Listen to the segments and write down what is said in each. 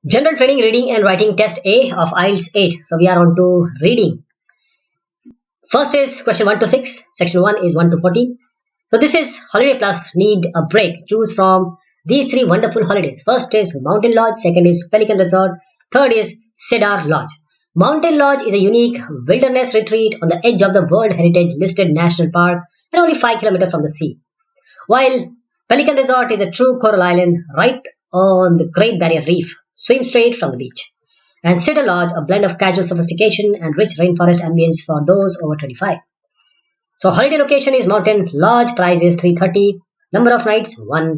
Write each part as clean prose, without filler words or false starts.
General training, reading and writing test A of IELTS 8. So we are on to reading. First is question 1 to 6. Section 1 is 1 to 14. So this is holiday plus need a break. Choose from these three wonderful holidays. First is Mountain Lodge. Second is Pelican Resort. Third is Cedar Lodge. Mountain Lodge is a unique wilderness retreat on the edge of the World Heritage listed national park and only 5 kilometers from the sea. While Pelican Resort is a true coral island right on the Great Barrier Reef. Swim straight from the beach. And Cedar Lodge, a blend of casual sophistication and rich rainforest ambience for those over 25. So holiday location is Mountain Lodge, price is 330, number of nights 1.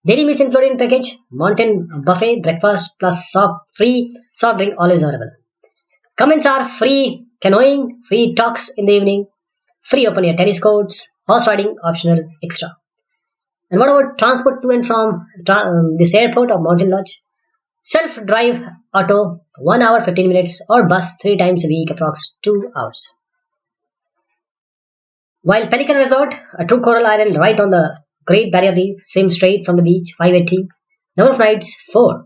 Daily meals included in package, mountain buffet, breakfast plus free soft drink always available. Comments are free canoeing, free talks in the evening, free open air tennis courts, horse riding optional extra. And what about transport to and from this airport of Mountain Lodge? Self-drive auto 1 hour 15 minutes or bus 3 times a week approx 2 hours. While Pelican Resort, a true coral island right on the Great Barrier Reef, swim straight from the beach 580. Number of nights 4.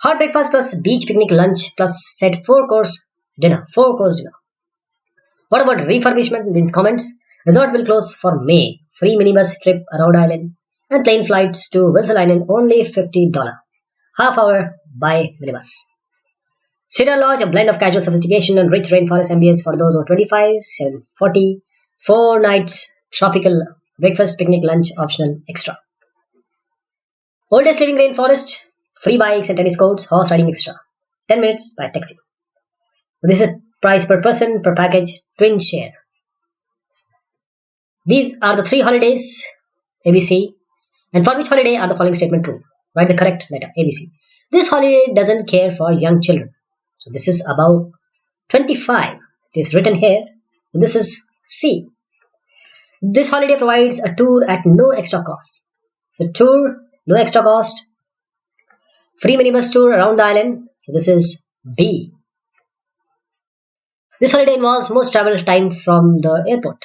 Hot breakfast plus beach picnic lunch plus set 4-course dinner. 4-course dinner. What about refurbishment? These comments. Resort will close for May. Free minibus trip around island and plane flights to Wilson Island only $50. Half hour by minibus. Cedar Lodge, a blend of casual sophistication and rich rainforest ambience for those over 25, 740, 4 nights, tropical breakfast, picnic, lunch, optional, extra. Oldest living rainforest, free bikes and tennis courts, horse riding extra. 10 minutes by taxi. This is price per person, per package, twin share. These are the 3 holidays, ABC, and for which holiday are the following statement true? Write the correct letter, ABC. This holiday doesn't care for young children. So this is about 25. It is written here. This is C. This holiday provides a tour at no extra cost. So tour, no extra cost. Free minibus tour around the island. So this is B. This holiday involves most travel time from the airport.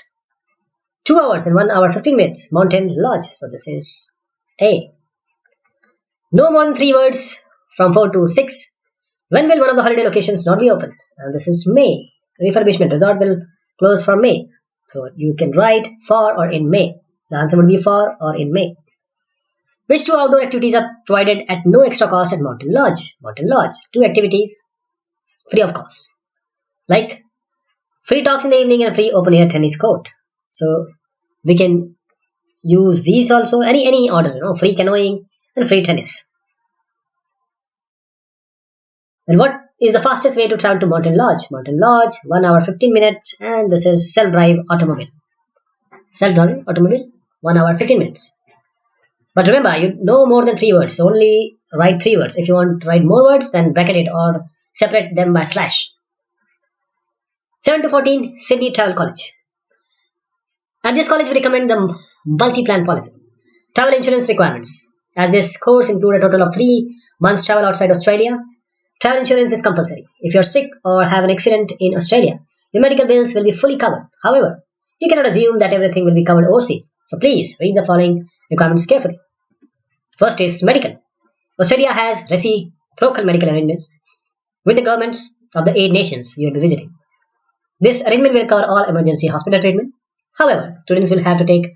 2 hours and 1 hour 15 minutes. Mountain Lodge. So this is A. No more than 3 words from 4 to 6. When will one of the holiday locations not be open? And this is May. Refurbishment resort will close for May. So you can write for or in May. The answer would be for or in May. Which 2 outdoor activities are provided at no extra cost at Mountain Lodge? Mountain Lodge, 2 activities free of cost. Like free talks in the evening and free open air tennis court. So we can use these also, any order, free canoeing and free tennis. And what is the fastest way to travel to Mountain Lodge? Mountain Lodge, 1 hour 15 minutes, and this is self-drive automobile. Self-drive automobile, 1 hour 15 minutes. But remember, you no more than 3 words. Only write 3 words. If you want to write more words, then bracket it or separate them by slash. 7 to 14, Sydney Travel College. At this college, we recommend the multi-plan policy. Travel insurance requirements. As this course includes a total of 3 months travel outside Australia, travel insurance is compulsory. If you're sick or have an accident in Australia, your medical bills will be fully covered. However, you cannot assume that everything will be covered overseas. So please read the following requirements carefully. First is medical. Australia has reciprocal medical arrangements with the governments of the 8 nations you will be visiting. This arrangement will cover all emergency hospital treatment. However, students will have to take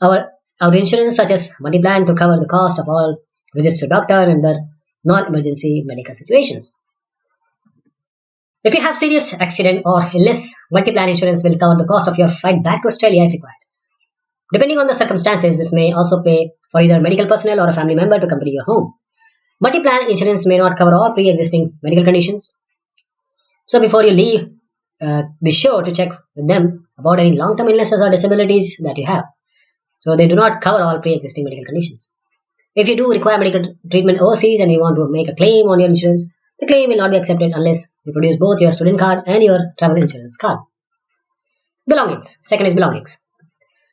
our insurance such as multi-plan to cover the cost of all visits to doctor and other non-emergency medical situations. If you have serious accident or illness, multi-plan insurance will cover the cost of your flight back to Australia if required. Depending on the circumstances, this may also pay for either medical personnel or a family member to accompany you home. Multi-plan insurance may not cover all pre-existing medical conditions. So before you leave, be sure to check with them about any long-term illnesses or disabilities that you have. So they do not cover all pre-existing medical conditions. If you do require medical treatment overseas and you want to make a claim on your insurance, the claim will not be accepted unless you produce both your student card and your travel insurance card. Belongings. Second is belongings.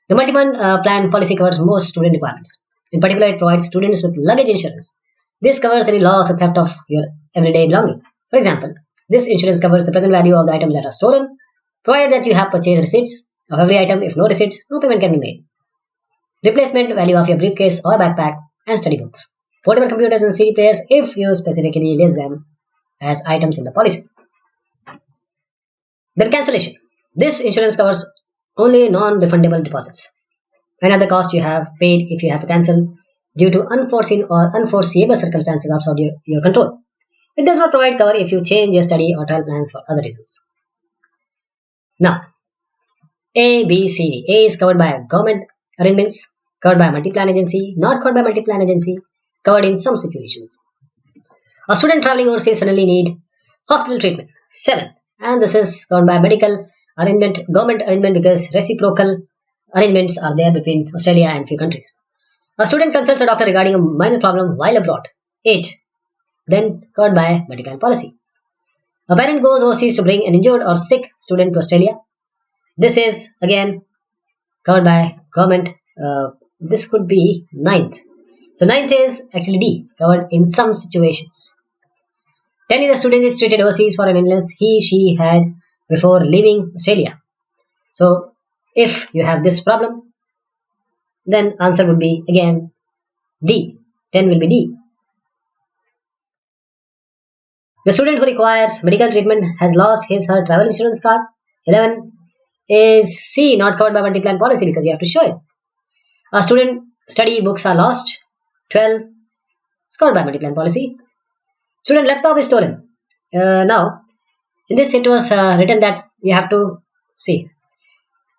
The multi-plan policy covers most student requirements. In particular, it provides students with luggage insurance. This covers any loss or theft of your everyday belonging. For example, this insurance covers the present value of the items that are stolen, provided that you have purchased receipts of every item. If no receipts, no payment can be made. Replacement value of your briefcase or backpack and study books. portable computers and CD players if you specifically list them as items in the policy. Then cancellation. This insurance covers only non-refundable deposits and other costs you have paid if you have to cancel due to unforeseen or unforeseeable circumstances outside your control. It does not provide cover if you change your study or travel plans for other reasons. Now, A, B, C, D. A is covered by government arrangements, covered by a multi-plan agency, not covered by multi-plan agency, covered in some situations. A student traveling overseas suddenly need hospital treatment. 7. And this is covered by medical arrangement, government arrangement because reciprocal arrangements are there between Australia and few countries. A student consults a doctor regarding a minor problem while abroad. 8. Then covered by multi-plan policy. A parent goes overseas to bring an injured or sick student to Australia. This is again covered by government. This could be 9th. So 9th is actually D, covered in some situations. 10 is the student is treated overseas for an illness she had before leaving Australia. So if you have this problem, then answer would be again D. 10 will be D. The student who requires medical treatment has lost his/her travel insurance card. 11 is C, not covered by multi-plan policy because you have to show it. A student study books are lost. 12 is covered by multi-plan policy. Student laptop is stolen. Now, in this it was written that you have to see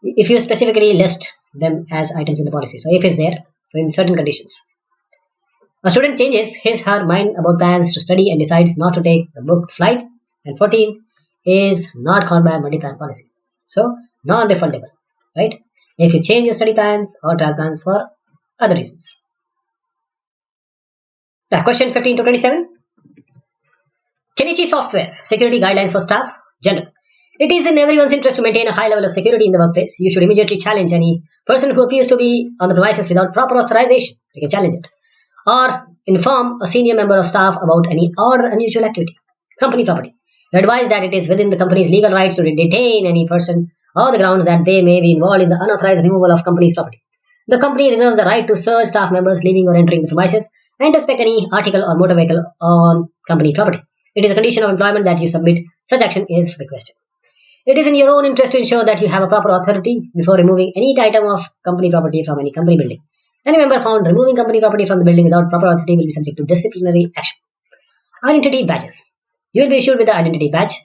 if you specifically list them as items in the policy. So if is there, so in certain conditions. A student changes his/her mind about plans to study and decides not to take the booked flight. And 14 is not covered by multi-plan policy. So non-refundable, right? If you change your study plans or travel plans for other reasons. Now, question 15 to 27. Kenichi Software, Security Guidelines for Staff, General. It is in everyone's interest to maintain a high level of security in the workplace. You should immediately challenge any person who appears to be on the premises without proper authorization. You can challenge it. Or inform a senior member of staff about any odd or unusual activity. Company property. You advise that it is within the company's legal rights to detain any person on the grounds that they may be involved in the unauthorized removal of company's property. The company reserves the right to search staff members leaving or entering the premises and to inspect any article or motor vehicle on company property. It is a condition of employment that you submit such action is requested. It is in your own interest to ensure that you have a proper authority before removing any item of company property from any company building. Any member found removing company property from the building without proper authority will be subject to disciplinary action. Identity badges. You will be issued with the identity badge,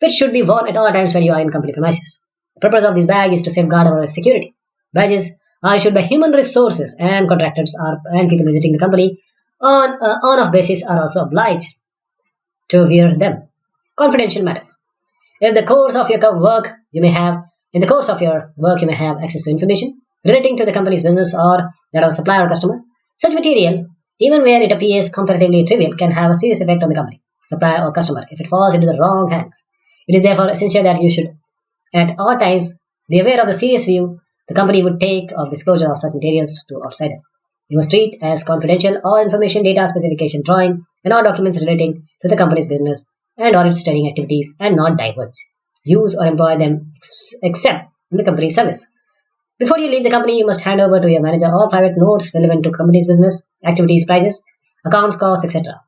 which should be worn at all times when you are in company premises. The purpose of this badge is to safeguard our security. Badges are issued by human resources and contractors and people visiting the company on on-off basis are also obliged to wear them. Confidential matters. In the course of your work, you may have access to information relating to the company's business or that of a supplier or customer. Such material, even where it appears comparatively trivial, can have a serious effect on the company, supplier or customer if it falls into the wrong hands. It is therefore essential that you should at all times be aware of the serious view the company would take of disclosure of such materials to outsiders. You must treat as confidential all information, data, specification, drawing, and all documents relating to the company's business and or its trading activities and not divulge, use or employ them except in the company's service. Before you leave the company, you must hand over to your manager all private notes relevant to company's business, activities, prices, accounts, costs, etc.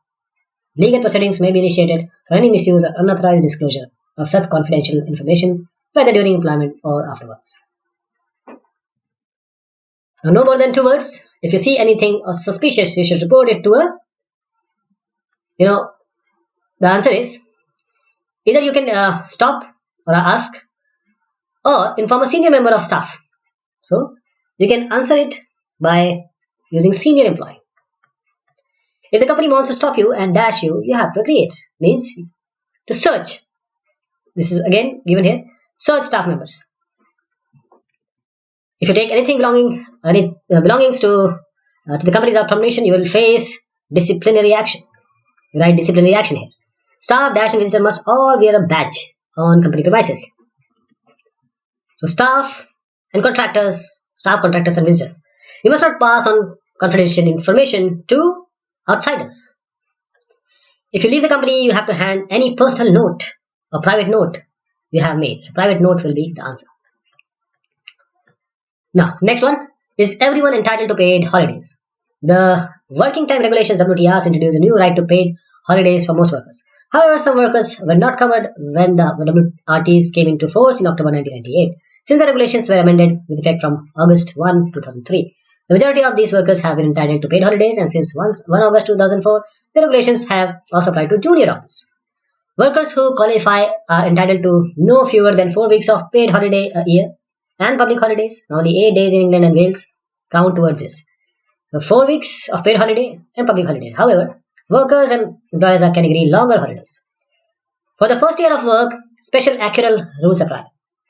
Legal proceedings may be initiated for any misuse or unauthorized disclosure of such confidential information, whether during employment or afterwards. Now, no more than 2 words. If you see anything suspicious, you should report it to the answer is either you can stop or ask or inform a senior member of staff. So, you can answer it by using senior employee. If the company wants to stop you and dash you, you have to create. Means to search. This is again given here. Search staff members. If you take anything belongings to the company without permission, you will face disciplinary action. You write disciplinary action here. Staff, dash, and visitor must all wear a badge on company premises. So staff, contractors, and visitors. You must not pass on confidential information to outsiders. If you leave the company, you have to hand any personal note or private note you have made. So private note will be the answer. Now, next one is everyone entitled to paid holidays. The Working Time Regulations WTRs introduced a new right to paid holidays for most workers. However, some workers were not covered when the WRTs came into force in October 1998, since the regulations were amended with effect from August 1, 2003. The majority of these workers have been entitled to paid holidays, and since 1 August 2004, the regulations have also applied to junior doctors. Workers who qualify are entitled to no fewer than 4 weeks of paid holiday a year, and public holidays. Only 8 days in England and Wales count towards this. 4 weeks of paid holiday and public holidays. However, workers and employers can agree longer holidays. For the first year of work, special accrual rules apply.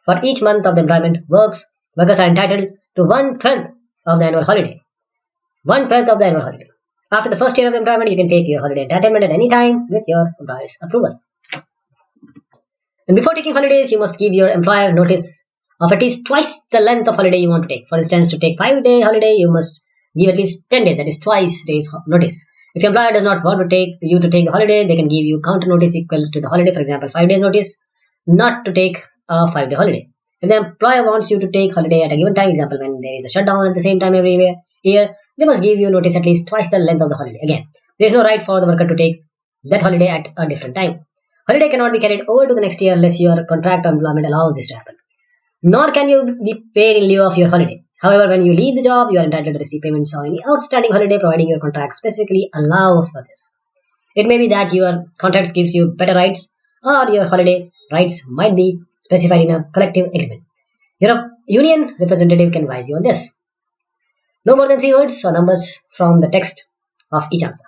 For each month of the employment, workers are entitled to 1/12 of the annual holiday. 1/12 of the annual holiday. After the first year of employment, you can take your holiday entitlement at any time with your employer's approval. And before taking holidays, you must give your employer notice of at least twice the length of holiday you want to take. For instance, to take 5-day holiday, you must give at least 10 days, that is twice days notice. If your employer does not want to take you to take the holiday, they can give you counter notice equal to the holiday. For example, 5 days notice not to take a 5-day holiday. If the employer wants you to take holiday at a given time, example when there is a shutdown at the same time every year, they must give you notice at least twice the length of the holiday. Again, there is no right for the worker to take that holiday at a different time. Holiday cannot be carried over to the next year unless your contract of employment allows this to happen. Nor can you be paid in lieu of your holiday. However, when you leave the job, you are entitled to receive payments on any outstanding holiday, providing your contract specifically allows for this. It may be that your contract gives you better rights, or your holiday rights might be specified in a collective agreement. Your union representative can advise you on this. No more than 3 words or numbers from the text of each answer.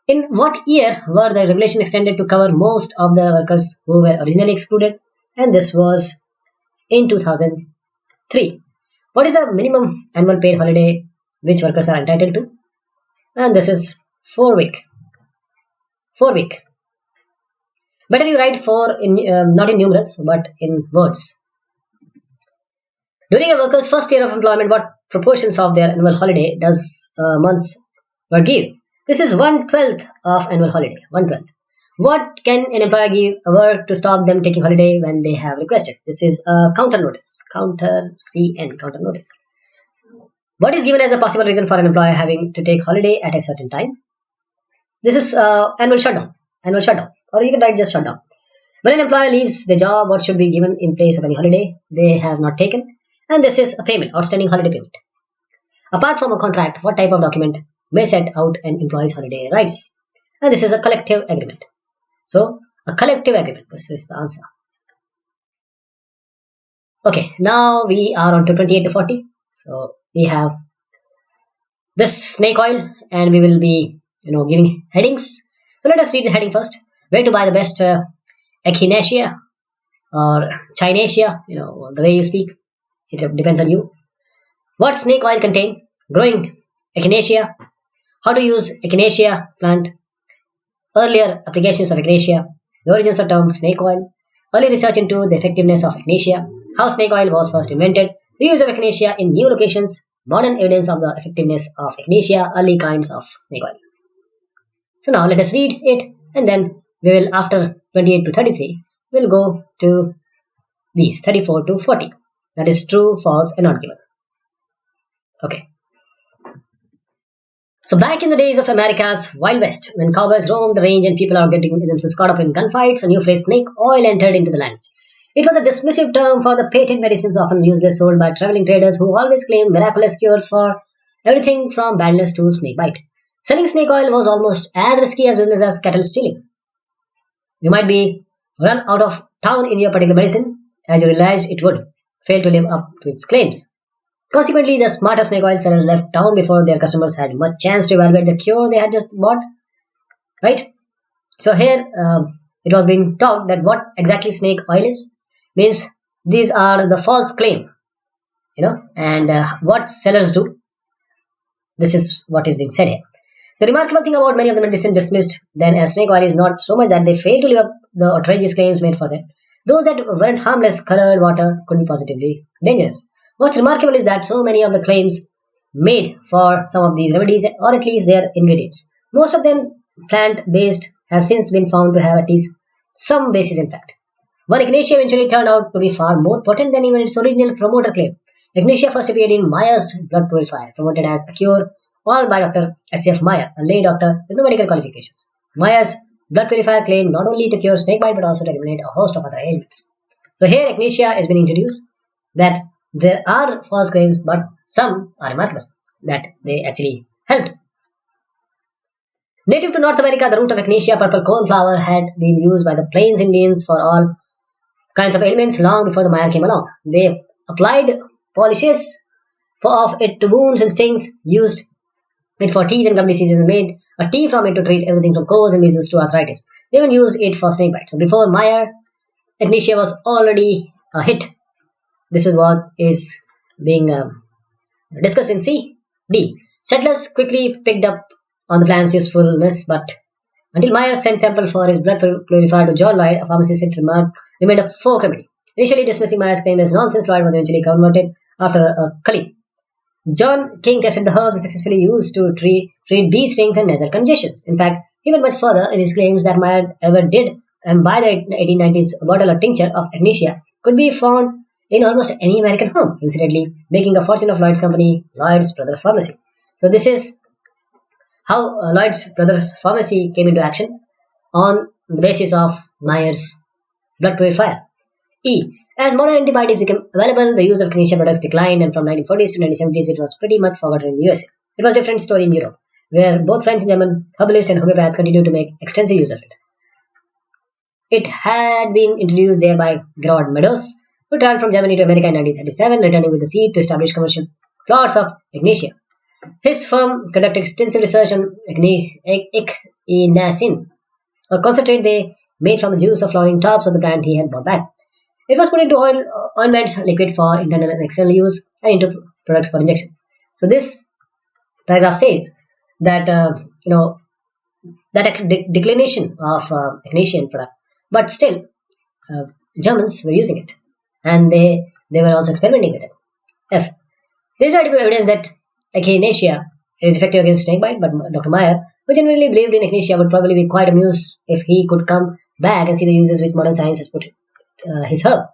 In what year were the regulation extended to cover most of the workers who were originally excluded? And this was in 2003. What is the minimum annual paid holiday which workers are entitled to? And this is 4 week. 4 week. Better you write 4 in not in numerals but in words. During a worker's first year of employment, what proportions of their annual holiday does months were given? This is 1/12 of annual holiday. 1/12. What can an employer give a work to stop them taking holiday when they have requested? This is a counter notice. Counter notice. What is given as a possible reason for an employer having to take holiday at a certain time? This is annual shutdown. Annual shutdown. Or you can write just shutdown. When an employer leaves the job, what should be given in place of any holiday they have not taken? And this is a payment, outstanding holiday payment. Apart from a contract, what type of document may set out an employee's holiday rights? And this is a collective agreement. So, a collective agreement. This is the answer. Okay, now we are on to 28 to 40. So, we have this snake oil and we will be, giving headings. So, let us read the heading first. Where to buy the best echinacea or chinacea, the way you speak. It depends on you. What snake oil contain? Growing echinacea. How to use echinacea plant. Earlier applications of echinacea. The origins of term snake oil. Early research into the effectiveness of echinacea. How snake oil was first invented. The use of echinacea in new locations. Modern evidence of the effectiveness of echinacea. Early kinds of snake oil. So now let us read it and then we will, after 28 to 33, we'll go to these 34 to 40. That is true, false, and not given. Okay. So back in the days of America's Wild West, when cowboys roamed the range and people are getting themselves caught up in gunfights, a new phrase snake oil entered into the language. It was a dismissive term for the patent medicines often useless sold by traveling traders who always claimed miraculous cures for everything from badness to snake bite. Selling snake oil was almost as risky as business as cattle stealing. You might be run out of town in your particular medicine as you realized it would fail to live up to its claims. Consequently, the smarter snake oil sellers left town before their customers had much chance to evaluate the cure they had just bought. Right? So here it was being talked that what exactly snake oil is. Means these are the false claim. And what sellers do. This is what is being said here. The remarkable thing about many of the medicine dismissed then as snake oil is not so much that they fail to live up the outrageous claims made for them. Those that weren't harmless, colored water could be positively dangerous. What's remarkable is that so many of the claims made for some of these remedies, or at least their ingredients, most of them plant-based, have since been found to have at least some basis in fact. One echinacea eventually turned out to be far more potent than even its original promoter claim. Echinacea first appeared in Myers' blood purifier, promoted as a cure all by Dr. H.F. Meyer, a lay doctor with no medical qualifications. Meyer's blood purifier claimed not only to cure snakebite but also to eliminate a host of other ailments. So here echinacea has been introduced, that there are false claims, but some are remarkable, that they actually helped. Native to North America, the root of echinacea, purple cornflower, had been used by the Plains Indians for all kinds of ailments long before the Meyer came along. They applied polishes of it to wounds and stings, used it for teeth and gum diseases, and made a tea from it to treat everything from colds and measles to arthritis. They even used it for snake bites. So before Meyer, echinacea was already a hit. This is what is being discussed in C. D. Settlers quickly picked up on the plant's usefulness, but until Meyer sent sample for his blood purifier to John Lloyd, a pharmacist, it remained a folk remedy. Initially dismissing Meyer's claim as nonsense, Lloyd was eventually converted after a culling. John King tested the herbs successfully used to treat bee stings and nasal congestions. In fact, he went much further in his claims that Meyer ever did, and by the 1890s, a bottle or tincture of echinacea could be found in almost any American home, incidentally making a fortune of Lloyd's company, Lloyd's Brothers Pharmacy. So this is how Lloyd's Brothers Pharmacy came into action on the basis of Meyer's blood purifier. E. As modern antibiotics became available, the use of echinacea products declined, and from 1940s to 1970s, it was pretty much forgotten in the USA. It was a different story in Europe, where both French and German herbalists and homeopaths continued to make extensive use of it. It had been introduced there by Gerard Meadows, who traveled from Germany to America in 1937, returning with the seed to establish commercial plots of echinacea. His firm conducted extensive research on echinacin, a concentrate they made from the juice of flowering tops of the plant he had brought back. It was put into ointments, liquid for internal and external use, and into products for injection. So this paragraph says that that declination of echinacea product, but still Germans were using it, and they were also experimenting with it. F. There is evidence that echinacea is effective against snakebite, but Dr. Meyer, who genuinely believed in echinacea, would probably be quite amused if he could come back and see the uses which modern science has put his herb.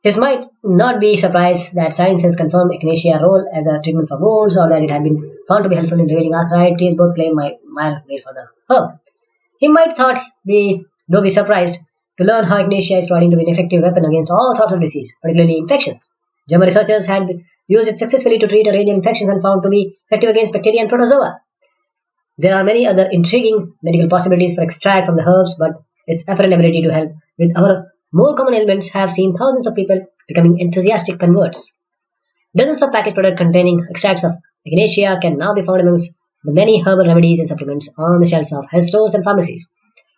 He might not be surprised that science has confirmed echinacea's role as a treatment for wounds, or that it had been found to be helpful in relieving arthritis. Both claim Meyer made for the herb. He might be surprised to learn how echinacea is proving to be an effective weapon against all sorts of disease, particularly infections. German researchers had used it successfully to treat a range of infections and found to be effective against bacteria and protozoa. There are many other intriguing medical possibilities for extract from the herbs, but its apparent ability to help with our more common ailments have seen thousands of people becoming enthusiastic converts. Dozens of packaged products containing extracts of echinacea can now be found amongst the many herbal remedies and supplements on the shelves of health stores and pharmacies.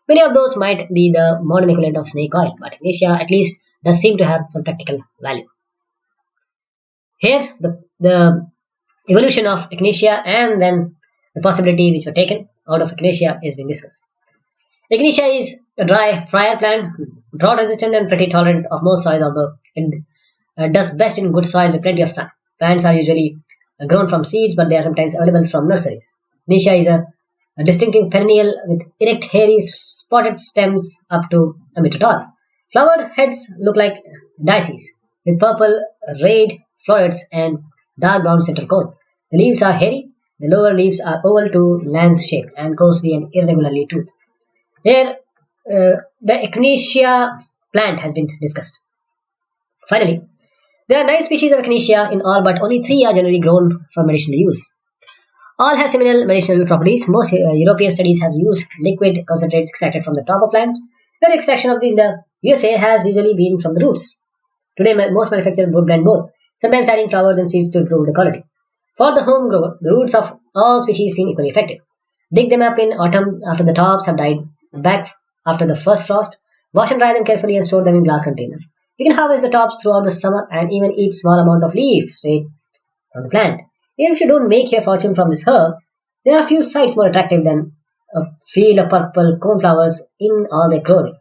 Many of those might be the modern equivalent of snake oil, but echinacea at least does seem to have some practical value. Here, the evolution of echinacea and then the possibility which were taken out of echinacea is being discussed. Echinacea is a dry, friar plant, drought resistant and pretty tolerant of most soils, although it does best in good soil with plenty of sun. Plants are usually grown from seeds, but they are sometimes available from nurseries. Echinacea is a distinctive perennial with erect, hairy, spotted stems up to a meter tall. Flowered heads look like daisies, with purple, red florets and dark brown center cone. The leaves are hairy. The lower leaves are oval to lance-shaped and coarsely and irregularly toothed. Here, the echinacea plant has been discussed. Finally, there are 9 species of echinacea in all, but only 3 are generally grown for medicinal use. All have similar medicinal properties. Most European studies have used liquid concentrates extracted from the top of plants. The extraction in the USA has usually been from the roots. Today, most manufacturers blend both, sometimes adding flowers and seeds to improve the quality. For the home grower, the roots of all species seem equally effective. Dig them up in autumn after the tops have died back after the first frost. Wash and dry them carefully and store them in glass containers. You can harvest the tops throughout the summer and even eat small amount of leaves straight from the plant. Even if you don't make your fortune from this herb, there are few sights more attractive than a field of purple cornflowers in all their glory.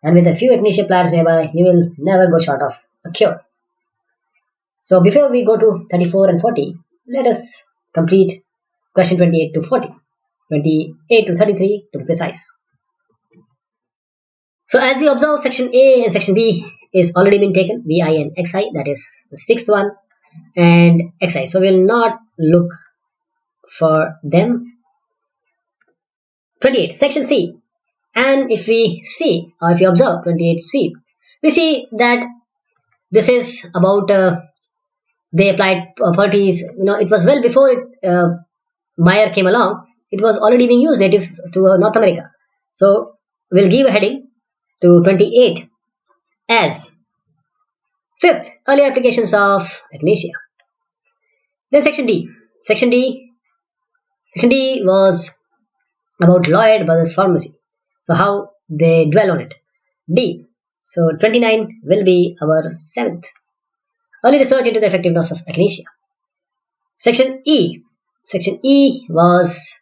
And with a few echinacea plants nearby, you will never go short of a cure. So before we go to 34 and 40, let us complete question 28 to 40. 28 to 33 to be precise. So as we observe, section A and section B is already been taken, VI and XI, that is the 6th one, and XI. So we will not look for them. 28. Section C. And if we see, or if you observe 28C, we see that this is about they applied properties. It was well before Meyer came along. It was already being used native to North America. So we'll give a heading to 28 as fifth, early applications of echinacea. Then section D. Section D was about Lloyd versus pharmacy. So how they dwell on it. D. So 29 will be our seventh. Early research into the effectiveness of echinacea. Section E. Section E was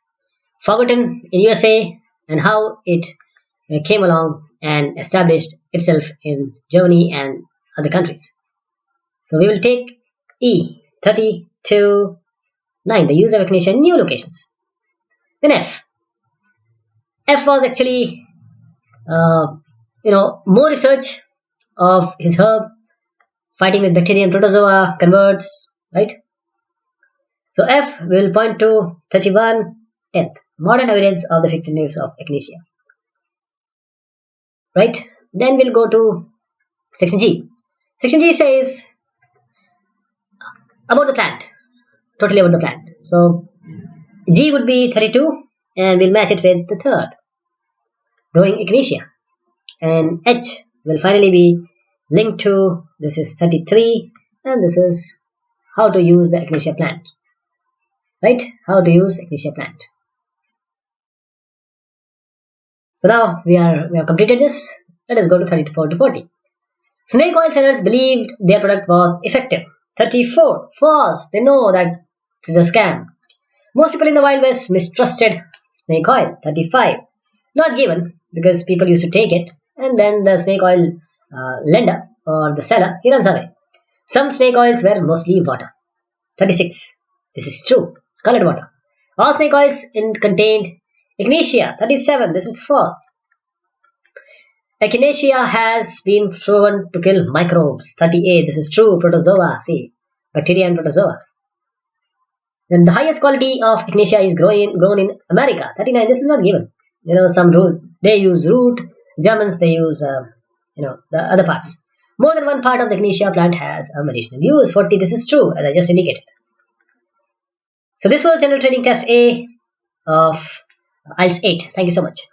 forgotten in USA and how it came along and established itself in Germany and other countries. So we will take E. 30 to 9. The use of echinacea in new locations. Then F. F was actually more research of his herb fighting with bacteria and protozoa, converts, right? So F will point to 31, 10th. Modern evidence of the effectiveness of echinacea. Right? Then we'll go to section G. Section G says about the plant. Totally about the plant. So G would be 32 and we'll match it with the third. Growing echinacea. And H will finally be linked to, this is 33 and this is how to use the echinacea plant. Right? How to use echinacea plant. So now we have completed this. Let us go to 34 to 40. Snake oil sellers believed their product was effective. 34. False. They know that it is a scam. Most people in the Wild West mistrusted snake oil. 35. Not given because people used to take it and then the snake oil lender or the seller, he runs away. Some snake oils were mostly water. 36. This is true. Colored water. All snake oils contained echinacea. 37. This is false. Echinacea has been proven to kill microbes. 38. This is true. Protozoa. See, bacteria and protozoa. Then the highest quality of echinacea is grown in America. 39. This is not given. Some rules. They use root. Germans, they use, the other parts. More than one part of the echinacea plant has a medicinal use. 40. This is true, as I just indicated. So this was General Trading Test A of IELTS 8. Thank you so much.